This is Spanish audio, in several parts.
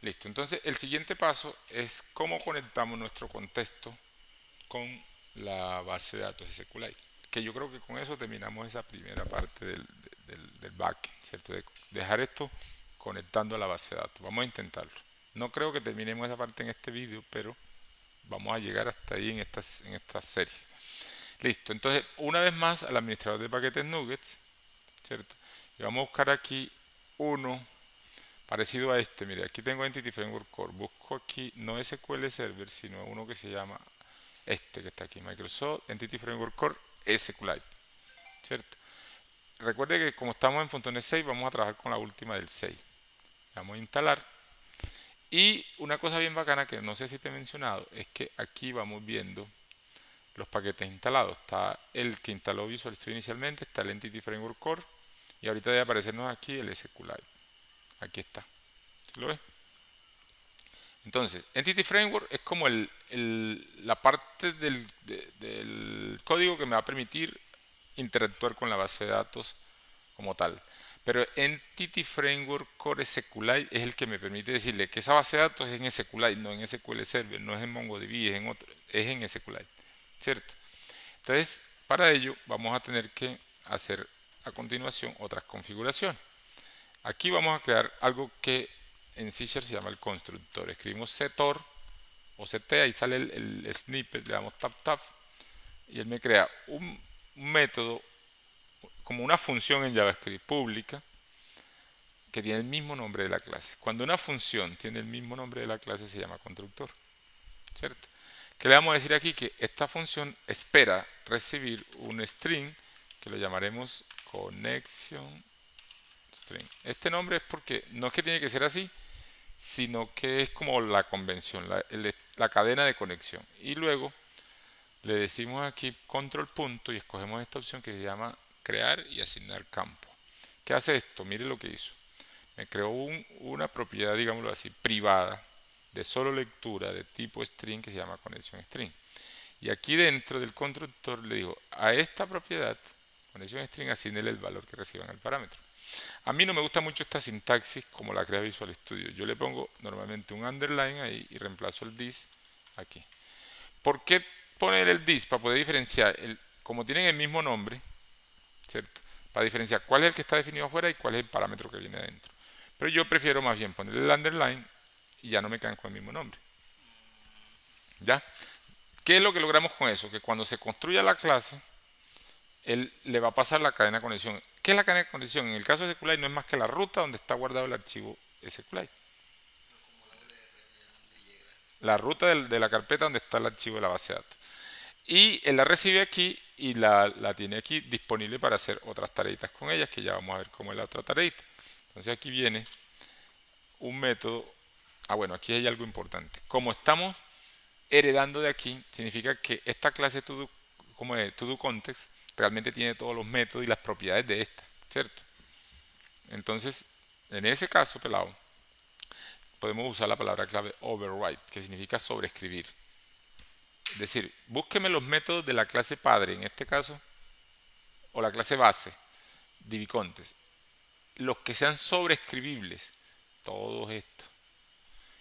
Listo, entonces el siguiente paso es cómo conectamos nuestro contexto con la base de datos de SQLite. Que yo creo que con eso terminamos esa primera parte del backend, ¿cierto? De dejar esto conectando a la base de datos. Vamos a intentarlo. No creo que terminemos esa parte en este vídeo, pero vamos a llegar hasta ahí en esta serie. Listo, entonces una vez más al administrador de paquetes nuggets, ¿cierto? Y vamos a buscar aquí uno parecido a este. Mire, aquí tengo Entity Framework Core. Busco aquí no SQL Server, sino uno que se llama este que está aquí, Microsoft Entity Framework Core SQLite, ¿cierto? Recuerde que como estamos en .NET 6, vamos a trabajar con la última del 6. Vamos a instalar. Y una cosa bien bacana que no sé si te he mencionado es que aquí vamos viendo los paquetes instalados. Está el que instaló Visual Studio inicialmente, está el Entity Framework Core y ahorita debe aparecernos aquí el SQLite. Aquí está. ¿Lo ves? Entonces, Entity Framework es como la parte del código que me va a permitir interactuar con la base de datos como tal. Pero Entity Framework Core SQLite es el que me permite decirle que esa base de datos es en SQLite, no en SQL Server, no es en MongoDB, es en otro, es en SQLite, ¿cierto? Entonces, para ello vamos a tener que hacer a continuación otras configuraciones. Aquí vamos a crear algo que en C# se llama el constructor. Escribimos ctor o ct, ahí sale el snippet, le damos tap tap y él me crea un método como una función en JavaScript pública que tiene el mismo nombre de la clase. Cuando una función tiene el mismo nombre de la clase se llama constructor, ¿cierto? ¿Qué le vamos a decir aquí? Que esta función espera recibir un string que lo llamaremos connection string. Este nombre es porque no es que tiene que ser así, sino que es como la convención, la cadena de conexión. Y luego le decimos aquí control punto y escogemos esta opción que se llama crear y asignar campo. ¿Qué hace esto? Mire lo que hizo. Me creó una propiedad, digámoslo así, privada, de solo lectura de tipo string que se llama conexión string. Y aquí dentro del constructor le digo a esta propiedad, conexión string, asignele el valor que reciban al parámetro. A mí no me gusta mucho esta sintaxis como la crea Visual Studio. Yo le pongo normalmente un underline ahí y reemplazo el this aquí. ¿Por qué poner el this? Para poder diferenciar, como tienen el mismo nombre, ¿cierto? Para diferenciar cuál es el que está definido afuera y cuál es el parámetro que viene adentro. Pero yo prefiero más bien poner el underline y ya no me quedan con el mismo nombre. ¿Ya? ¿Qué es lo que logramos con eso? Que cuando se construya la clase, él le va a pasar la cadena de conexión. ¿Qué es la cadena de conexión? En el caso de SQLite no es más que la ruta donde está guardado el archivo SQLite. La ruta de la carpeta donde está el archivo de la base de datos. Y él la recibe aquí y la tiene aquí disponible para hacer otras tareitas con ellas, que ya vamos a ver cómo es la otra tareita. Entonces aquí viene un método. Ah, bueno, aquí hay algo importante. Como estamos heredando de aquí, significa que esta clase como de ToDoContext realmente tiene todos los métodos y las propiedades de esta, ¿cierto? Entonces, en ese caso, pelado, podemos usar la palabra clave override, que significa sobreescribir. Es decir, búsqueme los métodos de la clase padre, en este caso, o la clase base, DivContext, los que sean sobreescribibles, todos estos.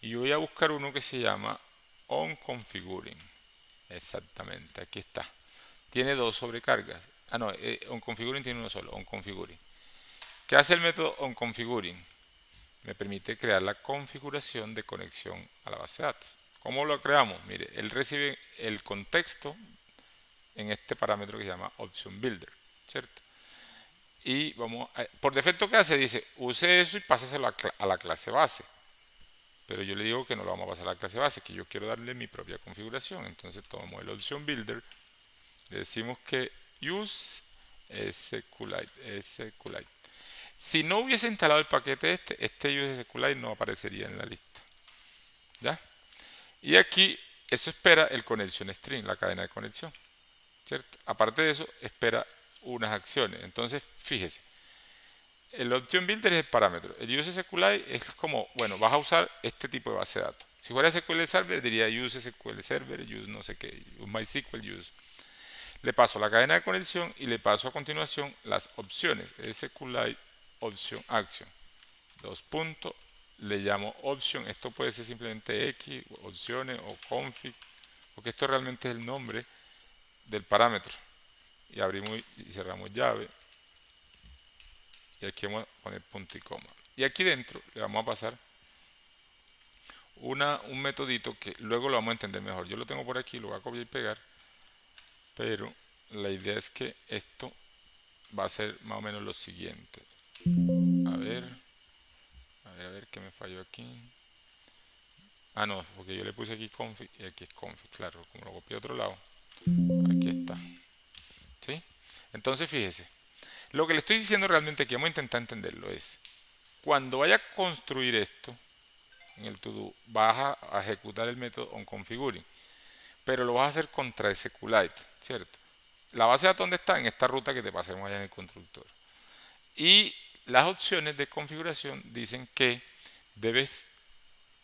Y yo voy a buscar uno que se llama onConfiguring. Exactamente, aquí está. Tiene dos sobrecargas. Ah, no, onConfiguring tiene uno solo, onConfiguring. ¿Qué hace el método onConfiguring? Me permite crear la configuración de conexión a la base de datos. ¿Cómo lo creamos? Mire, él recibe el contexto en este parámetro que se llama Option Builder, ¿cierto? Y por defecto, ¿qué hace? Dice, use eso y pásaselo a la clase base. Pero yo le digo que no lo vamos a pasar a la clase base, que yo quiero darle mi propia configuración. Entonces tomamos el Option Builder, le decimos que use SQLite. Si no hubiese instalado el paquete este use SQLite no aparecería en la lista. ¿Ya? Y aquí eso espera el connection string, la cadena de conexión. ¿Cierto? Aparte de eso, espera unas acciones. Entonces, fíjese, el option builder es el parámetro. El use SQLite es como, bueno, vas a usar este tipo de base de datos. Si fuera SQL Server, diría use SQL Server, use no sé qué, use MySQL, use. Le paso la cadena de conexión y le paso a continuación las opciones. SQLite option action. Dos puntos, le llamo option. Esto puede ser simplemente X, opciones o config, porque esto realmente es el nombre del parámetro. Y abrimos y cerramos llave. Y aquí vamos a poner punto y coma. Y aquí dentro le vamos a pasar un metodito que luego lo vamos a entender mejor. Yo lo tengo por aquí, lo voy a copiar y pegar, pero la idea es que esto va a ser más o menos lo siguiente. A ver, a ver qué me falló aquí. Ah, no, porque yo le puse aquí config y aquí es config, claro, como lo copié a otro lado. Aquí está. ¿Sí? Entonces, fíjese, lo que le estoy diciendo realmente que vamos a intentar entenderlo es, cuando vaya a construir esto en el to-do, vas a ejecutar el método onConfiguring, pero lo vas a hacer contra SQLite, ¿cierto? La base de datos donde está en esta ruta que te pasemos allá en el constructor. Y las opciones de configuración dicen que debes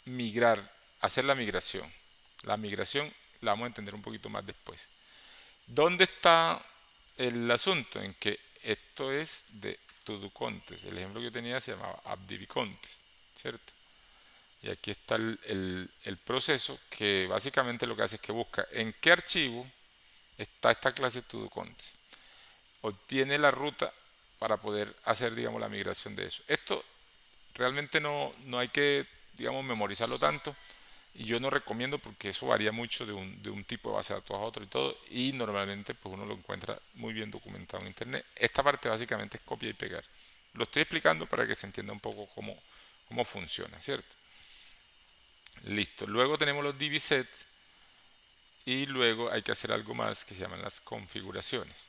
migrar, hacer la migración. La migración la vamos a entender un poquito más después. ¿Dónde está el asunto? En que esto es de todo contest. El ejemplo que yo tenía se llamaba AppDbContest, ¿cierto? Y aquí está el proceso que básicamente lo que hace es que busca en qué archivo está esta clase ToDoContest. Obtiene la ruta para poder hacer, digamos, la migración de eso. Esto realmente no hay que, digamos, memorizarlo tanto. Y yo no recomiendo porque eso varía mucho de un tipo de base de datos a otro y todo. Y normalmente pues uno lo encuentra muy bien documentado en internet. Esta parte básicamente es copia y pegar. Lo estoy explicando para que se entienda un poco cómo funciona, ¿cierto? Listo. Luego tenemos los DBset y luego hay que hacer algo más que se llaman las configuraciones.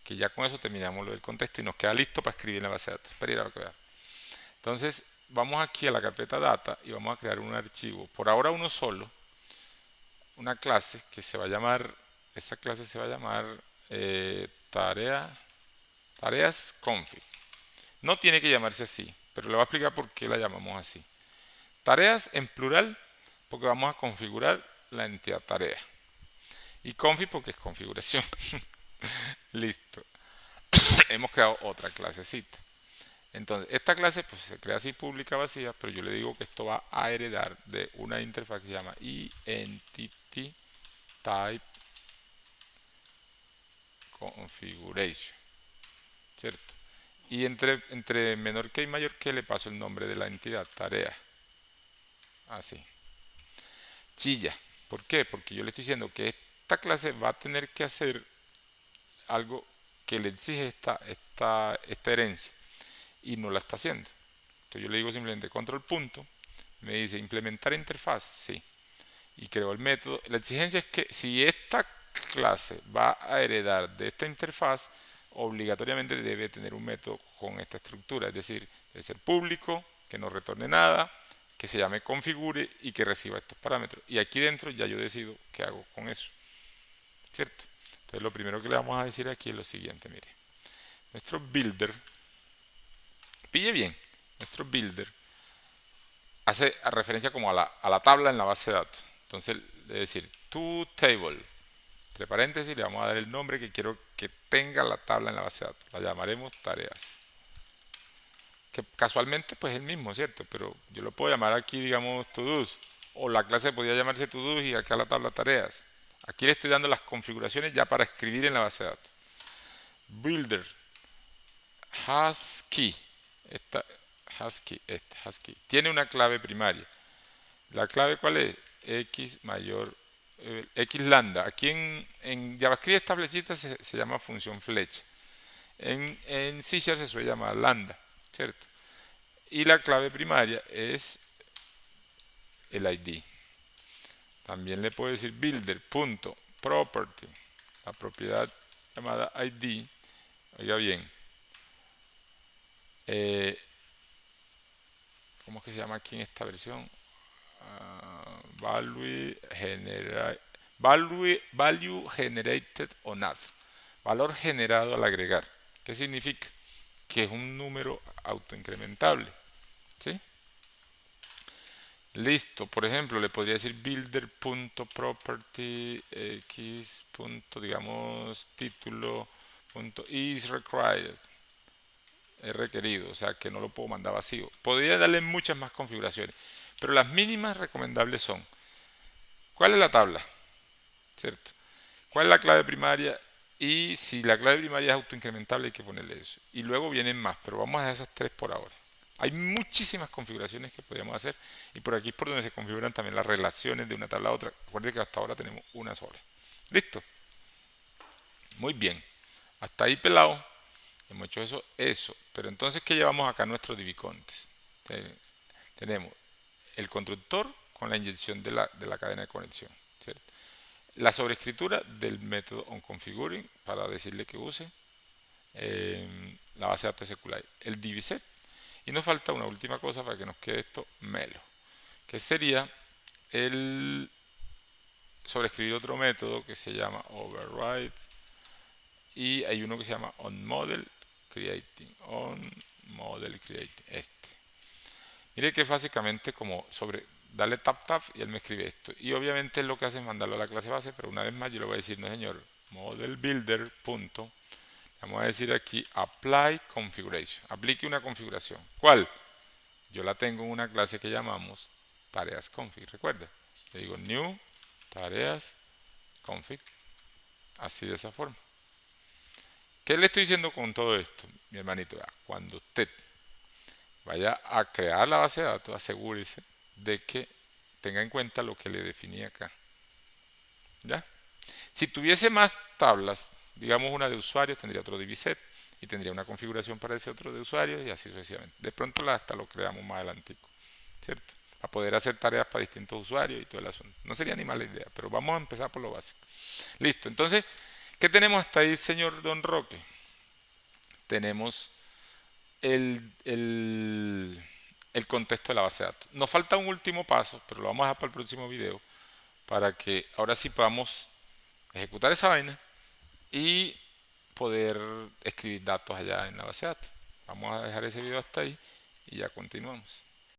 Que ya con eso terminamos lo del contexto y nos queda listo para escribir en la base de datos. Espera, ir a ver. Entonces, vamos aquí a la carpeta data y vamos a crear un archivo. Por ahora uno solo, una clase que se va a llamar, esta clase se va a llamar tareas config. No tiene que llamarse así, pero le voy a explicar por qué la llamamos así. Tareas en plural, porque vamos a configurar la entidad tarea. Y config porque es configuración. Listo. Hemos creado otra clasecita. Entonces, esta clase pues, se crea así pública vacía, pero yo le digo que esto va a heredar de una interfaz que se llama Entity Type Configuration, ¿cierto? Y entre menor que y mayor que le paso el nombre de la entidad, tarea. Así. Chilla. ¿Por qué? Porque yo le estoy diciendo que esta clase va a tener que hacer algo que le exige esta herencia y no la está haciendo. Entonces yo le digo simplemente control punto, me dice implementar interfaz, sí, y creo el método. La exigencia es que si esta clase va a heredar de esta interfaz, obligatoriamente debe tener un método con esta estructura, es decir, debe ser público, que no retorne nada, que se llame configure y que reciba estos parámetros. Y aquí dentro ya yo decido qué hago con eso, ¿cierto? Entonces lo primero que le vamos a decir aquí es lo siguiente, mire, nuestro builder, pille bien, nuestro builder hace referencia como a la tabla en la base de datos. Entonces, es decir, toTable, entre paréntesis, le vamos a dar el nombre que quiero que tenga la tabla en la base de datos. La llamaremos tareas. Que casualmente, pues es el mismo, ¿cierto? Pero yo lo puedo llamar aquí, digamos, todos. O la clase podría llamarse todos y acá la tabla tareas. Aquí le estoy dando las configuraciones ya para escribir en la base de datos. Builder has key. Esta has key. Tiene una clave primaria. ¿La clave cuál es? X mayor X lambda. Aquí en JavaScript esta flechita se llama función flecha. En C# se suele llamar lambda, ¿cierto? Y la clave primaria es el ID. También le puedo decir builder.property, la propiedad llamada ID. Oiga bien, ¿cómo es que se llama aquí en esta versión? Value generated on add. Valor generado al agregar. ¿Qué significa? Que es un número autoincrementable. ¿Sí? Listo. Por ejemplo, le podría decir builder.property x. Digamos título is required. es requerido, o sea que no lo puedo mandar vacío. Podría darle muchas más configuraciones, pero las mínimas recomendables son: ¿cuál es la tabla? ¿Cierto? ¿Cuál es la clave primaria? Y si la clave primaria es autoincrementable, hay que ponerle eso. Y luego vienen más, pero vamos a esas tres por ahora. Hay muchísimas configuraciones que podríamos hacer, y por aquí es por donde se configuran también las relaciones de una tabla a otra. Recuerden que hasta ahora tenemos una sola. ¿Listo? Muy bien. Hasta ahí pelado. Hemos hecho eso. Pero entonces, ¿qué llevamos acá en nuestros divicontes? Tenemos el constructor con la inyección de la cadena de conexión, ¿cierto? La sobreescritura del método onConfiguring para decirle que use la base de datos SQLite, el divset, y nos falta una última cosa para que nos quede esto melo, que sería el sobreescribir otro método que se llama override, y hay uno que se llama onModelCreating, Mire que es básicamente como sobre darle tap tap y él me escribe esto. Y obviamente lo que hace es mandarlo a la clase base, pero una vez más yo le voy a decir: no señor, model builder. Vamos a decir aquí apply configuration. Aplique una configuración. ¿Cuál? Yo la tengo en una clase que llamamos tareas config. Recuerda, le digo new tareas config. Así, de esa forma. ¿Qué le estoy diciendo con todo esto, mi hermanito? Cuando usted vaya a crear la base de datos, asegúrese de que tenga en cuenta lo que le definí acá. ¿Ya? Si tuviese más tablas, digamos una de usuarios, tendría otro divset y tendría una configuración para ese otro de usuarios, y así sucesivamente. De pronto hasta lo creamos más adelante, ¿cierto? Para poder hacer tareas para distintos usuarios y todo el asunto. No sería ni mala idea, pero vamos a empezar por lo básico. Listo, entonces, ¿qué tenemos hasta ahí, señor Don Roque? Tenemos el contexto de la base de datos. Nos falta un último paso, pero lo vamos a dejar para el próximo video, para que ahora sí podamos ejecutar esa vaina y poder escribir datos allá en la base de datos. Vamos a dejar ese video hasta ahí y ya continuamos.